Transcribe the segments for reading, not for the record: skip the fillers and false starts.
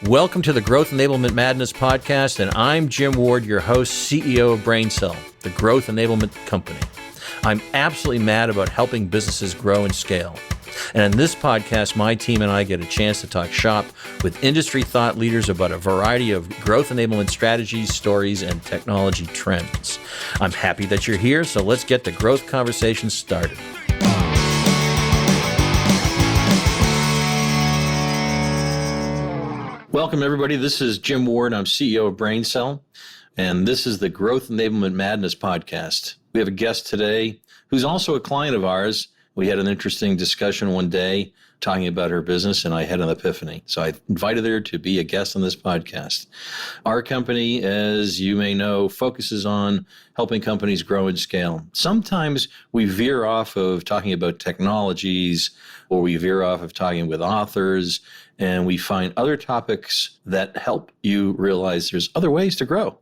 Welcome to the Growth Enablement Madness podcast, and I'm Jim Ward, your host, CEO of BrainCell, the Growth Enablement Company. I'm absolutely mad about helping businesses grow and scale. And in this podcast, my team and I get a chance to talk shop with industry thought leaders about a variety of growth enablement strategies, stories, and technology trends. I'm happy that you're here, so let's get the growth conversation started. Welcome, everybody. This is Jim Ward. I'm CEO of BrainCell, and this is the Growth Enablement Madness podcast. We have a guest today who's also a client of ours. We had an interesting discussion one day talking about her business, and I had an epiphany. So I invited her to be a guest on this podcast. Our company, as you may know, focuses on helping companies grow and scale. Sometimes we veer off of talking about technologies, or we veer off of talking with authors, and we find other topics that help you realize there's other ways to grow.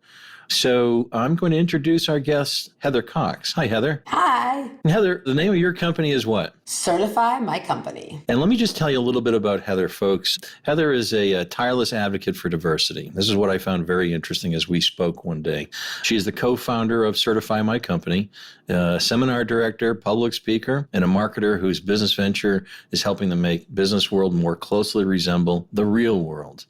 So I'm going to introduce our guest, Heather Cox. Hi, Heather. Hi. Heather, the name of your company is what? Certify My Company. And let me just tell you a little bit about Heather, folks. Heather is a tireless advocate for diversity. This is what I found very interesting as we spoke one day. She is the co-founder of Certify My Company, a seminar director, public speaker, and a marketer whose business venture is helping to make business world more closely resemble the real world.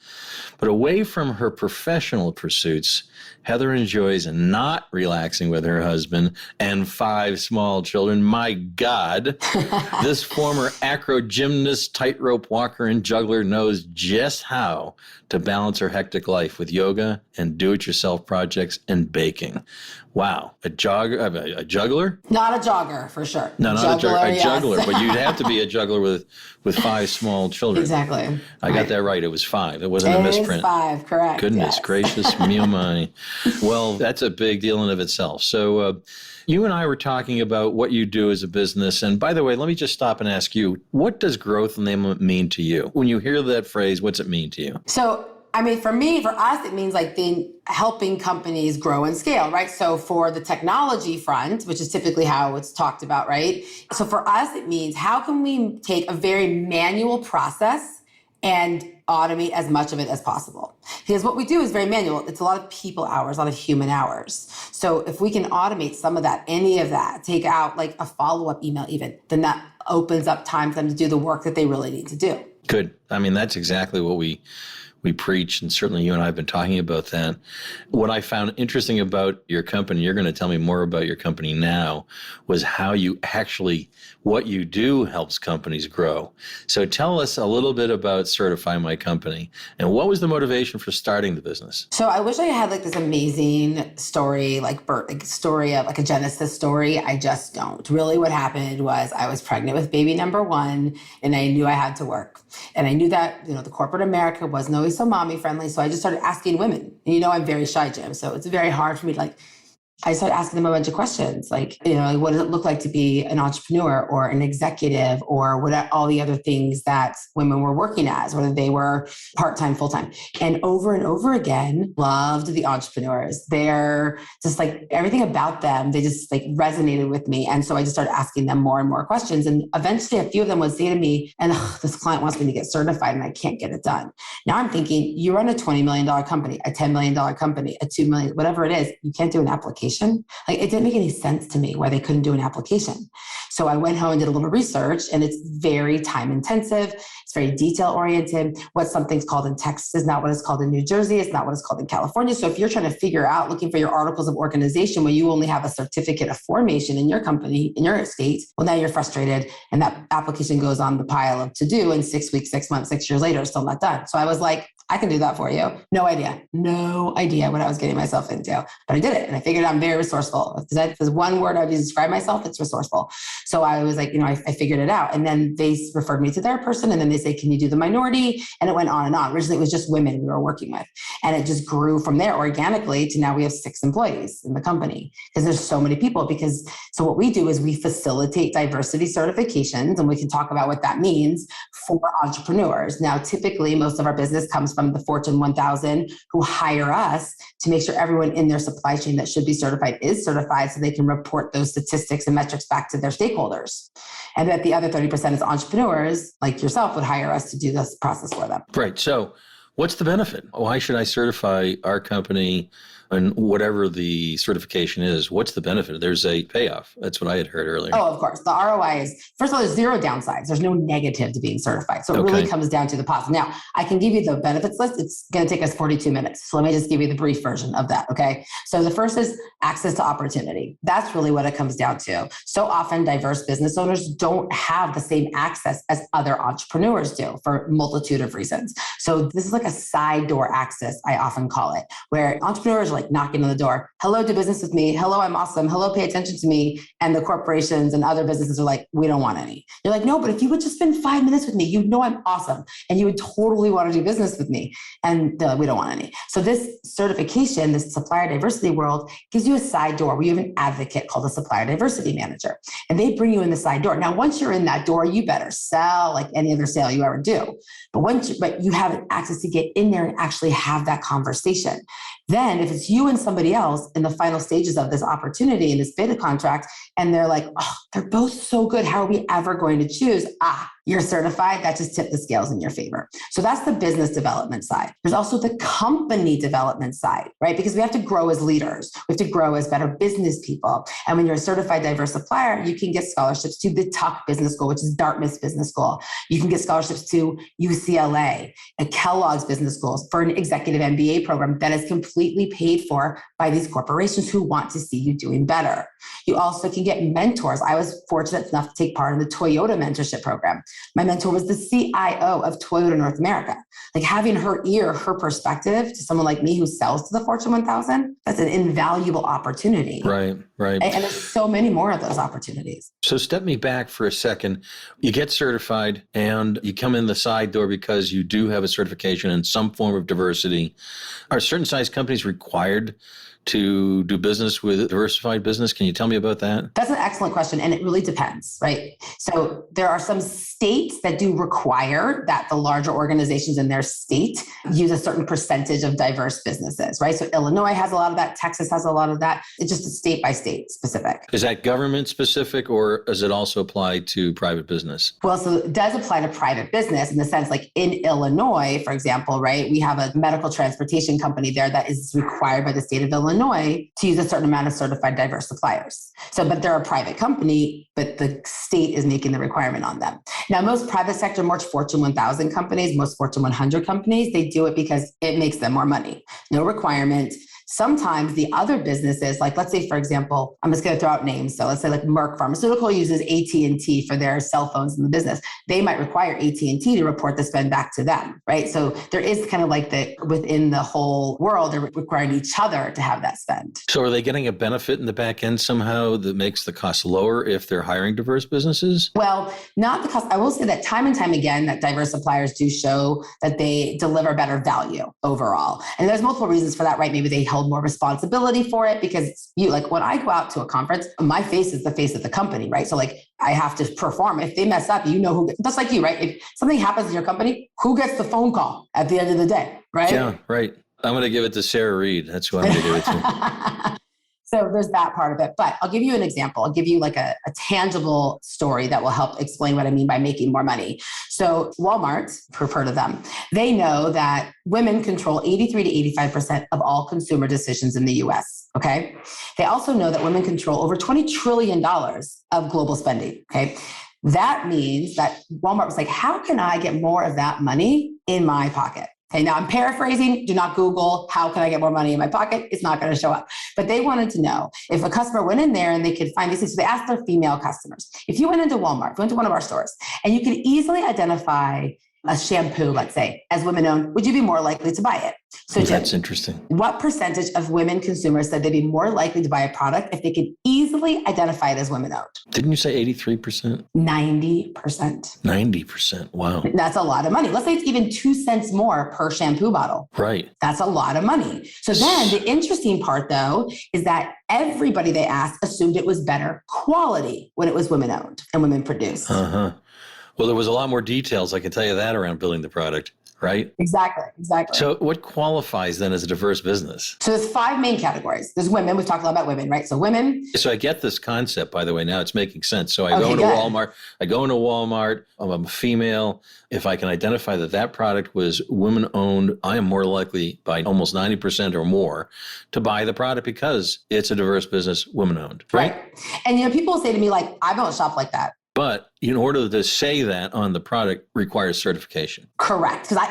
But away from her professional pursuits, Heather enjoys not relaxing with her husband and 5 small children. My God, this former acro gymnast, tightrope walker, and juggler knows just how to balance her hectic life with yoga and do-it-yourself projects and baking. Wow, a juggler? Not a jogger, for sure. No, not a juggler, but you'd have to be a juggler with 5 small children. Exactly. I got that right. It was 5. It wasn't a misprint. It is 5, correct. Goodness gracious, me oh my. Well, that's a big deal in of itself. So you and I were talking about what you do as a business. And by the way, let me just stop and ask you, what does growth enablement mean to you? When you hear that phrase, what's it mean to you? So, for us, it means helping companies grow and scale, right? So for the technology front, which is typically how it's talked about, right? So for us, it means how can we take a very manual process and automate as much of it as possible? Because what we do is very manual. It's a lot of people hours, a lot of human hours. So if we can automate some of that, any of that, take out like a follow-up email even, then that opens up time for them to do the work that they really need to do. Good. I mean, that's exactly what we preach, and certainly you and I have been talking about that. What I found interesting about your company, you're going to tell me more about your company now, was how you actually, what you do helps companies grow. So tell us a little bit about Certify My Company, and what was the motivation for starting the business? So I wish I had this amazing story, story of a Genesis story. I just don't. Really what happened was I was pregnant with baby number 1, and I knew I had to work. And I knew that, the corporate America wasn't always so mommy friendly. So I just started asking women. And I'm very shy, Jim. So it's very hard for me to I started asking them a bunch of questions, what does it look like to be an entrepreneur or an executive, or what all the other things that women were working as, whether they were part-time, full-time. And over again, loved the entrepreneurs. They're just everything about them, they just resonated with me. And so I just started asking them more and more questions. And eventually a few of them would say to me, and this client wants me to get certified and I can't get it done. Now I'm thinking, you run a $20 million company, a $10 million company, a $2 million, whatever it is, you can't do an application. It didn't make any sense to me why they couldn't do an application. So I went home and did a little research, and it's very time intensive. It's very detail oriented. What something's called in Texas is not what it's called in New Jersey. It's not what it's called in California. So if you're trying to figure out, looking for your articles of organization when you only have a certificate of formation in your company, in your state, well, now you're frustrated, and that application goes on the pile of to do, and 6 weeks, 6 months, 6 years later, it's still not done. So I was like, I can do that for you. No idea what I was getting myself into, but I did it. And I figured I'm very resourceful. If there's one word I'd use to describe myself, it's resourceful. So I was I figured it out. And then they referred me to their person. And then they say, can you do the minority? And it went on and on. Originally, it was just women we were working with. And it just grew from there organically to now we have 6 employees in the company because there's so many people. So what we do is we facilitate diversity certifications, and we can talk about what that means for entrepreneurs. Now, typically, most of our business comes from the Fortune 1000 who hire us to make sure everyone in their supply chain that should be certified is certified so they can report those statistics and metrics back to their stakeholders. And that the other 30% is entrepreneurs like yourself would hire us to do this process for them. Right. So What's the benefit? Why should I certify our company and whatever the certification is? What's the benefit? There's a payoff. That's what I had heard earlier. Oh, of course. The ROI is, first of all, there's zero downsides. There's no negative to being certified. So it really comes down to the positive. Now, I can give you the benefits list. It's going to take us 42 minutes. So let me just give you the brief version of that. Okay. So the first is access to opportunity. That's really what it comes down to. So often diverse business owners don't have the same access as other entrepreneurs do for a multitude of reasons. So this is like a side door access, I often call it, where entrepreneurs are like knocking on the door. Hello, do business with me. Hello, I'm awesome. Hello, pay attention to me. And the corporations and other businesses are like, we don't want any. You're like, no, but if you would just spend 5 minutes with me, you know I'm awesome. And you would totally want to do business with me. And we don't want any. So this certification, this supplier diversity world, gives you a side door where you have an advocate called a supplier diversity manager. And they bring you in the side door. Now, once you're in that door, you better sell like any other sale you ever do. But you have access to get in there and actually have that conversation. Then if it's you and somebody else in the final stages of this opportunity in this beta contract, and they're like, oh, they're both so good. How are we ever going to choose? You're certified. That just tipped the scales in your favor. So that's the business development side. There's also the company development side, right? Because we have to grow as leaders. We have to grow as better business people. And when you're a certified diverse supplier, you can get scholarships to the Tuck Business School, which is Dartmouth's business school. You can get scholarships to UCLA and Kellogg's business schools for an executive MBA program that is completely paid for by these corporations who want to see you doing better. You also can get mentors. I was fortunate enough to take part in the Toyota mentorship program. My mentor was the CIO of Toyota North America. Like having her perspective to someone like me who sells to the Fortune 1000, that's an invaluable opportunity. Right. And there's so many more of those opportunities. So step me back for a second. You get certified and you come in the side door because you do have a certification in some form of diversity. Are certain size companies required to do business with diversified business? Can you tell me about that? That's an excellent question. And it really depends, right? So there are some states that do require that the larger organizations in their state use a certain percentage of diverse businesses, right? So Illinois has a lot of that. Texas has a lot of that. It's just state by state specific. Is that government specific or does it also apply to private business? Well, so it does apply to private business in the sense like in Illinois, for example, right? We have a medical transportation company there that is required by the state of Illinois to use a certain amount of certified diverse suppliers. So, but they're a private company, but the state is making the requirement on them. Now, most private sector, most Fortune 1000 companies, most Fortune 100 companies, they do it because it makes them more money. No requirement. Sometimes the other businesses, like let's say, for example, I'm just going to throw out names. So let's say like Merck Pharmaceutical uses AT&T for their cell phones in the business. They might require AT&T to report the spend back to them, right? So there is kind of like within the whole world, they're requiring each other to have that spend. So are they getting a benefit in the back end somehow that makes the cost lower if they're hiring diverse businesses? Well, not the cost. I will say that time and time again, that diverse suppliers do show that they deliver better value overall. And there's multiple reasons for that, right? Maybe they hold more responsibility for it because like when I go out to a conference, my face is the face of the company, right? So like I have to perform. If they mess up, you know who, just like you, right? If something happens in your company, who gets the phone call at the end of the day, right? Yeah, right. I'm going to give it to Sarah Reed. That's who I'm going to give it to. So there's that part of it. But I'll give you an example. I'll give you like a tangible story that will help explain what I mean by making more money. So Walmart, you've heard of them, they know that women control 83 to 85% of all consumer decisions in the US. Okay. They also know that women control over $20 trillion of global spending. Okay. That means that Walmart was like, how can I get more of that money in my pocket? Okay, now I'm paraphrasing. Do not Google, how can I get more money in my pocket? It's not going to show up. But they wanted to know if a customer went in there and they could find these things. So they asked their female customers. If you went into Walmart, if you went to one of our stores, and you could easily identify a shampoo, let's say, as women-owned, would you be more likely to buy it? So that's interesting. What percentage of women consumers said they'd be more likely to buy a product if they could easily identify it as women-owned? Didn't you say 83%? 90%. 90%. Wow. That's a lot of money. Let's say it's even 2 cents more per shampoo bottle. Right. That's a lot of money. So then the interesting part, though, is that everybody they asked assumed it was better quality when it was women-owned and women-produced. Uh-huh. Well, there was a lot more details, I can tell you that, around building the product. right? Exactly. So what qualifies then as a diverse business? So there's 5 main categories. There's women. We've talked a lot about women, right? So women. So I get this concept, by the way. Now it's making sense. So I Okay, go into good. Walmart. I'm a female. If I can identify that product was women owned, I am more likely by almost 90% or more to buy the product because it's a diverse business, women owned. Right. And people say to me, like, I don't shop like that. But in order to say that on the product requires certification. Correct. Because I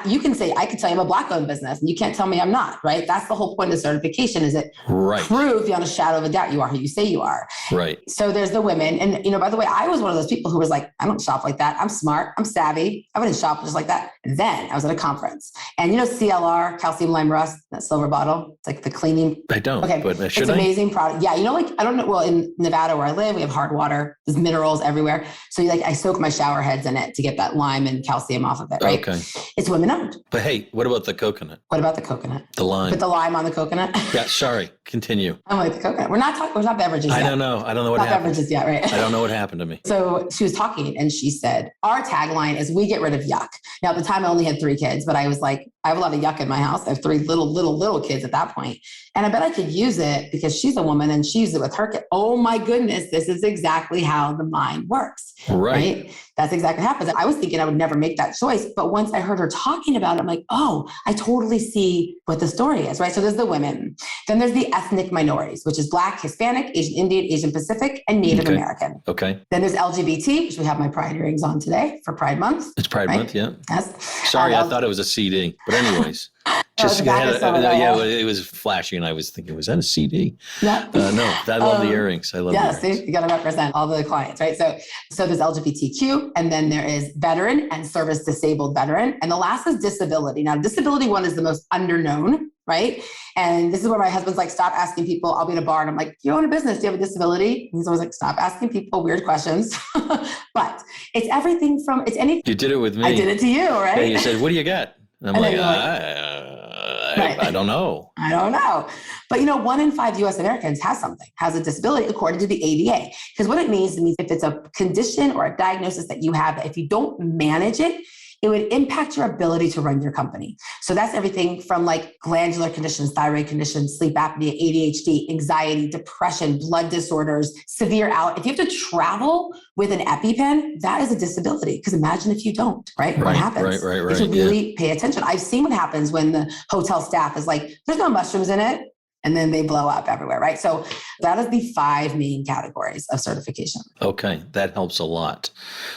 can tell you I'm a Black-owned business and you can't tell me I'm not, right? That's the whole point of certification, is it prove beyond a shadow of a doubt you are who you say you are. Right. So there's the women. And, by the way, I was one of those people who was like, I don't shop like that. I'm smart. I'm savvy. I wouldn't shop just like that. Then I was at a conference and CLR, calcium lime rust, that silver bottle, it's like the cleaning. I don't, but it's an amazing product. Yeah. I don't know. Well, in Nevada where I live, we have hard water. There's minerals everywhere. So I soak my shower heads in it to get that lime and calcium off of it, right? Okay. It's women owned. But hey, what about the coconut? What about the coconut? The lime. Put the lime on the coconut. Yeah, sorry. Continue. I'm like, the coconut. We're not beverages yet. I don't know what not happened. Beverages yet, right? I don't know what happened to me. So she was talking and she said, our tagline is we get rid of yuck. Now, at the time I only had 3 kids, but I was like, I have a lot of yuck in my house. I have 3 little kids at that point. And I bet I could use it because she's a woman and she used it with her kid. Oh my goodness, this is exactly how the mind works. Right? That's exactly what happens. I was thinking I would never make that choice. But once I heard her talking about it, I'm like, oh, I totally see what the story is, right? So there's the women. Then there's the ethnic minorities, which is Black, Hispanic, Asian Indian, Asian Pacific, and Native American. Okay. Then there's LGBT, which we have my Pride earrings on today for Pride Month. It's Pride Month, yeah. Yes. Sorry, I thought it was a CD. But anyways. It was flashing, and I was thinking, was that a CD? Yeah. No, I love the earrings. I love the earrings. See, you got to represent all the clients, right? So there's LGBTQ, and then there is veteran and service disabled veteran, and the last is disability. Now, disability one is the most underknown, right? And this is where my husband's like, stop asking people. I'll be in a bar and I'm like, you own a business. Do you have a disability? And he's always like, stop asking people weird questions. But it's everything from, it's anything. You did it with me. I did it to you, right? And you said, what do you got? And I'm like, I don't know. I don't know. But 1 in 5 US Americans has a disability according to the ADA. Because what it means if it's a condition or a diagnosis that you have, that if you don't manage it, it would impact your ability to run your company. So that's everything from like glandular conditions, thyroid conditions, sleep apnea, ADHD, anxiety, depression, blood disorders, severe If you have to travel with an EpiPen, that is a disability. Because imagine if you don't, right? What happens? Right. You should really pay attention. I've seen what happens when the hotel staff is like, there's no mushrooms in it. And then they blow up everywhere, right? So that is the 5 main categories of certification. Okay, that helps a lot.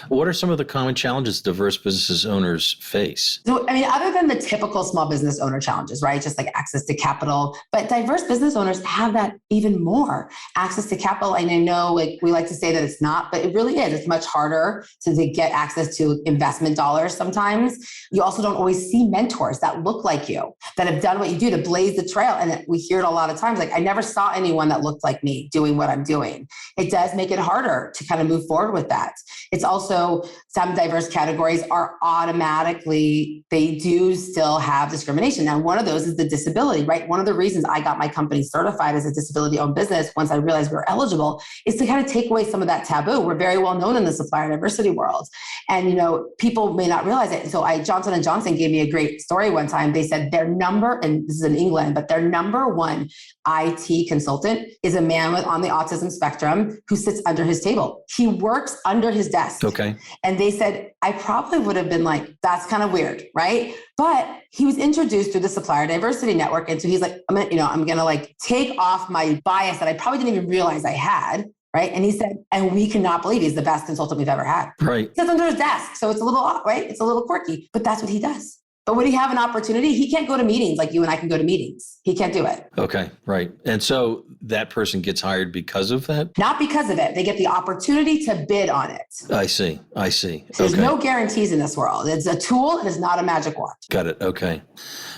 What are some of the common challenges diverse business owners face? So, other than the typical small business owner challenges, right? Just like access to capital, but diverse business owners have that even more. Access to capital, and I know we like to say that it's not, but it really is. It's much harder to get access to investment dollars sometimes. You also don't always see mentors that look like you, that have done what you do to blaze the trail. And we hear it a lot of times. Like, I never saw anyone that looked like me doing what I'm doing. It does make it harder to kind of move forward with that. It's also, some diverse categories are automatically, they do still have discrimination. Now, one of those is the disability, right? One of the reasons I got my company certified as a disability-owned business, once I realized we were eligible, is to kind of take away some of that taboo. We're very well known in the supplier diversity world. And, people may not realize it. So Johnson & Johnson gave me a great story one time. They said and this is in England, but their number 1 IT consultant is a man on the autism spectrum who sits under his table. He works under his desk. Okay. And they said, I probably would have been like, that's kind of weird, right? But he was introduced through the Supplier Diversity Network. And so he's like, I'm gonna like take off my bias that I probably didn't even realize I had. Right. And he said, and we cannot believe he's the best consultant we've ever had. Right. He sits under his desk. So it's a little, right? It's a little quirky, but that's what he does. But when he have an opportunity, he can't go to meetings like you and I can go to meetings. He can't do it. Okay, right. And so that person gets hired because of that? Not because of it. They get the opportunity to bid on it. I see. So there's no guarantees in this world. It's a tool and it's not a magic wand. Got it. Okay.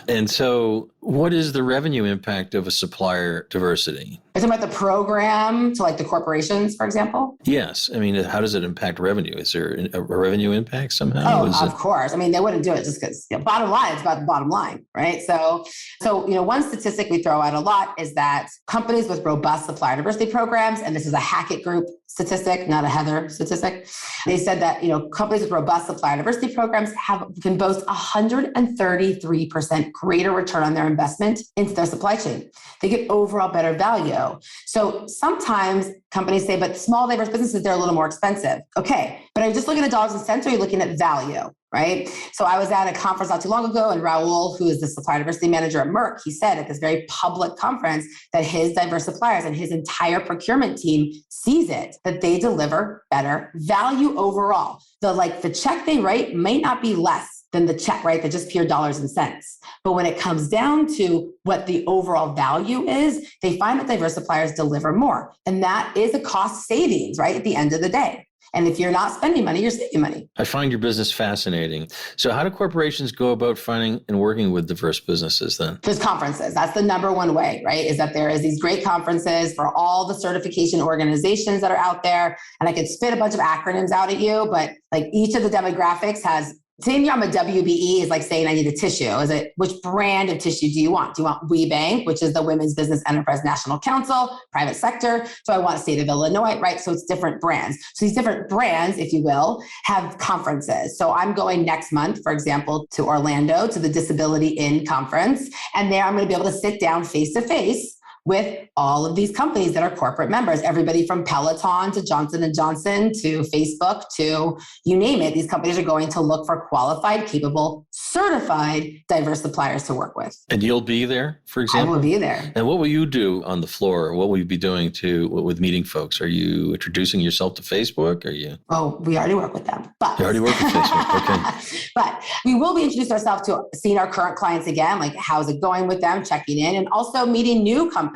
And so what is the revenue impact of a supplier diversity? Are you talking about the program to like the corporations, for example? Yes. How does it impact revenue? Is there a revenue impact somehow? Oh, of course. They wouldn't do it just because bottom line, it's about the bottom line, right? So one statistic we throw out a lot is that companies with robust supplier diversity programs, and this is a Hackett Group statistic, not a Heather statistic. They said that, companies with robust supplier diversity programs can boast 133% greater return on their investment into their supply chain. They get overall better value. So sometimes companies say, but small diverse businesses, they're a little more expensive. Okay, but are you just looking at dollars and cents, or are you looking at value? Right. So I was at a conference not too long ago, and Raul, who is the supplier diversity manager at Merck, he said at this very public conference that his diverse suppliers and his entire procurement team sees it, that they deliver better value overall. The check they write might not be less than the check, right? They're just pure dollars and cents. But when it comes down to what the overall value is, they find that diverse suppliers deliver more. And that is a cost savings, right? At the end of the day. And if you're not spending money, you're saving money. I find your business fascinating. So how do corporations go about finding and working with diverse businesses then? There's conferences. That's the number one way, right? Is that there is these great conferences for all the certification organizations that are out there. And I could spit a bunch of acronyms out at you, but like each of the demographics has, saying I'm a WBE is like saying I need a tissue. Is it, which brand of tissue do you want? Do you want WeBank, which is the Women's Business Enterprise National Council, private sector? So I want state of Illinois, right? So it's different brands. So these different brands, if you will, have conferences. So I'm going next month, for example, to Orlando to the Disability In conference. And there I'm going to be able to sit down face to face with all of these companies that are corporate members, everybody from Peloton to Johnson & Johnson to Facebook to you name it. These companies are going to look for qualified, capable, certified, diverse suppliers to work with. And you'll be there, for example? I will be there. And what will you do on the floor? What will you be doing with meeting folks? Are you introducing yourself to Facebook? Are you? Oh, we already work with them. But you already work with Facebook, okay. But we will be introducing ourselves to seeing our current clients again, like how's it going with them, checking in, and also meeting new companies.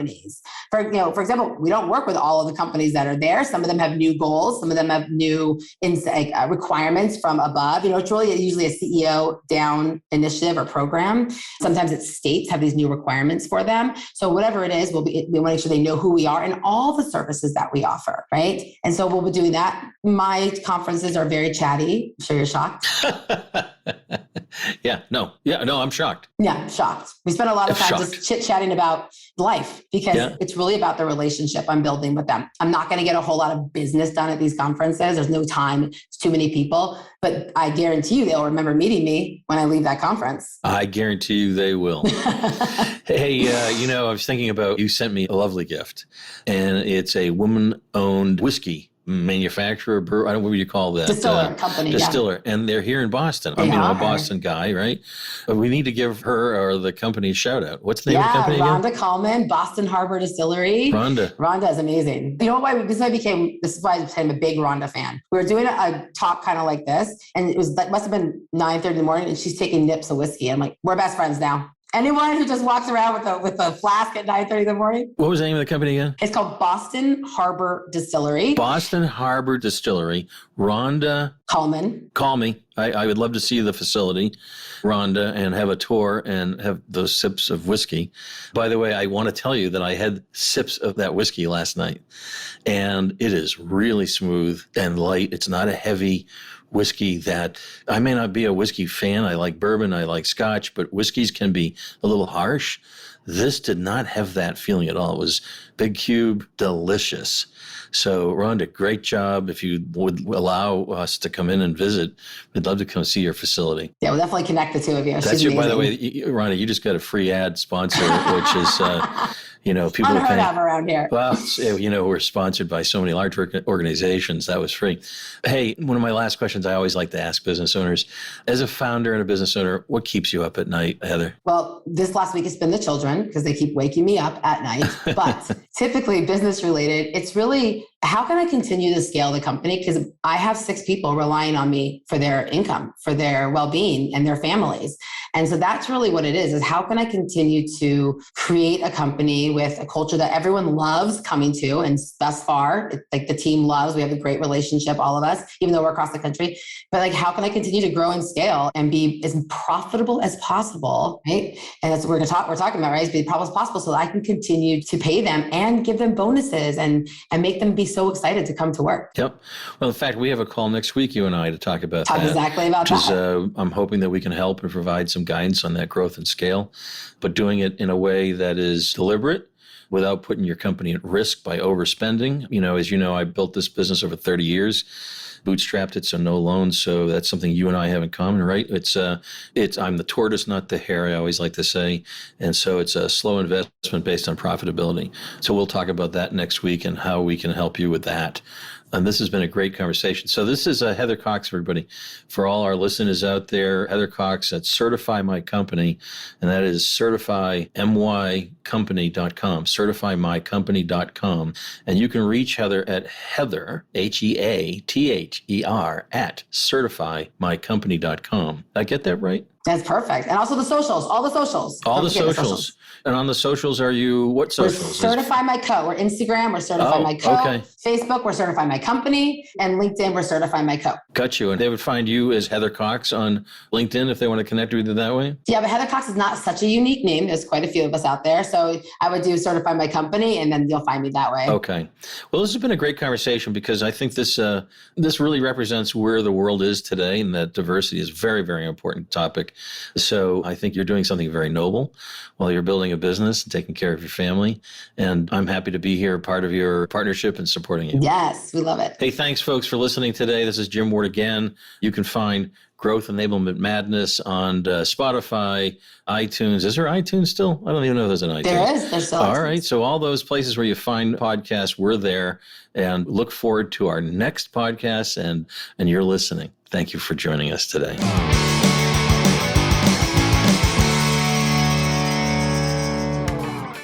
For example, we don't work with all of the companies that are there. Some of them have new goals. Some of them have new requirements from above. It's really usually a CEO down initiative or program. Sometimes it's states have these new requirements for them. So whatever it is, we want to make sure they know who we are and all the services that we offer, right? And so we'll be doing that. My conferences are very chatty. I'm sure you're shocked. I'm shocked. Yeah, shocked. We spend a lot of time just chit-chatting about life because it's really about the relationship I'm building with them. I'm not going to get a whole lot of business done at these conferences. There's no time. It's too many people. But I guarantee you they'll remember meeting me when I leave that conference. I guarantee you they will. Hey, I was thinking about, you sent me a lovely gift, and it's a woman-owned whiskey manufacturer, I don't know what you call that. Distiller company. Distiller. Yeah. And they're here in Boston. I'm a Boston guy, right? But we need to give her or the company a shout out. What's the name of the company again? Rhonda Coleman, Boston Harbor Distillery. Rhonda is amazing. You know why? This is why I became a big Rhonda fan. We were doing a talk kind of like this, and it was must have been 9:30 in the morning, and she's taking nips of whiskey. I'm like, we're best friends now. Anyone who just walks around with a flask at 9:30 in the morning. What was the name of the company again? It's called Boston Harbor Distillery. Boston Harbor Distillery. Rhonda Coleman. Call me. I would love to see the facility, Rhonda, and have a tour and have those sips of whiskey. By the way, I want to tell you that I had sips of that whiskey last night, and it is really smooth and light. It's not a heavy whiskey that I may not be a whiskey fan. I like bourbon, I like scotch, but whiskeys can be a little harsh. This did not have that feeling at all. It was big cube, delicious. So Rhonda, great job. If you would allow us to come in and visit, we'd love to come see your facility. Yeah, we'll definitely connect the two of you. That's your, by the way, Rhonda, you just got a free ad sponsor, which is, people unheard of around here. Well, we're sponsored by so many large organizations. That was free. Hey, one of my last questions I always like to ask business owners, as a founder and a business owner, what keeps you up at night, Heather? Well, this last week it's been the children because they keep waking me up at night. But typically business related, it's really, how can I continue to scale the company? Because I have 6 people relying on me for their income, for their well-being and their families. And so that's really what it is how can I continue to create a company with a culture that everyone loves coming to? And thus far, like the team loves, we have a great relationship, all of us, even though we're across the country. But like, how can I continue to grow and scale and be as profitable as possible, right? And that's what we're talking about, right? Is be as profitable as possible so that I can continue to pay them and give them bonuses and make them be so excited to come to work. Yep. Well, in fact, we have a call next week, you and I, to talk about that. Exactly about that. I'm hoping that we can help and provide some guidance on that growth and scale, but doing it in a way that is deliberate, without putting your company at risk by overspending. As you know, I built this business over 30 years. Bootstrapped it, so no loans. So that's something you and I have in common, right? I'm the tortoise, not the hare, I always like to say. And so it's a slow investment based on profitability. So we'll talk about that next week and how we can help you with that. And this has been a great conversation. So this is Heather Cox, everybody. For all our listeners out there, Heather Cox at Certify My Company, and that is certifymycompany.com, certifymycompany.com. And you can reach Heather at Heather, Heather, at certifymycompany.com. Did I get that right? That's perfect. And also the socials, all the socials. All the socials. And on the socials, are you, what socials? We're Certify My Co. We're Instagram, we're Certify My Co. Okay. Facebook, we're Certify My Company. And LinkedIn, we're Certify My Co. Got you. And they would find you as Heather Cox on LinkedIn if they want to connect with you that way? Yeah, but Heather Cox is not such a unique name. There's quite a few of us out there. So I would do Certify My Company, and then you'll find me that way. Okay. Well, this has been a great conversation because I think this really represents where the world is today, and that diversity is a very, very important topic. So I think you're doing something very noble while you're building a business and taking care of your family. And I'm happy to be here, part of your partnership and supporting you. Yes, we love it. Hey, thanks, folks, for listening today. This is Jim Ward again. You can find Growth Enablement Madness on Spotify, iTunes. Is there iTunes still? I don't even know if there's an iTunes. There is. There's still All iTunes. right. So all those places where you find podcasts, we're there. And look forward to our next podcast. And you're listening. Thank you for joining us today.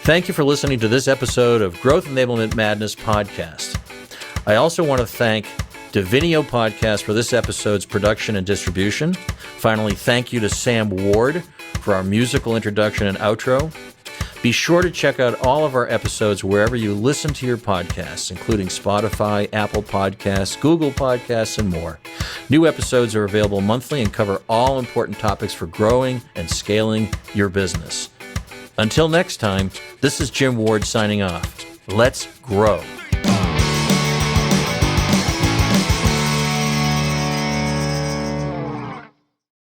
Thank you for listening to this episode of Growth Enablement Madness podcast. I also want to thank Divinio Podcast for this episode's production and distribution. Finally, thank you to Sam Ward for our musical introduction and outro. Be sure to check out all of our episodes wherever you listen to your podcasts, including Spotify, Apple Podcasts, Google Podcasts, and more. New episodes are available monthly and cover all important topics for growing and scaling your business. Until next time, this is Jim Ward signing off. Let's grow.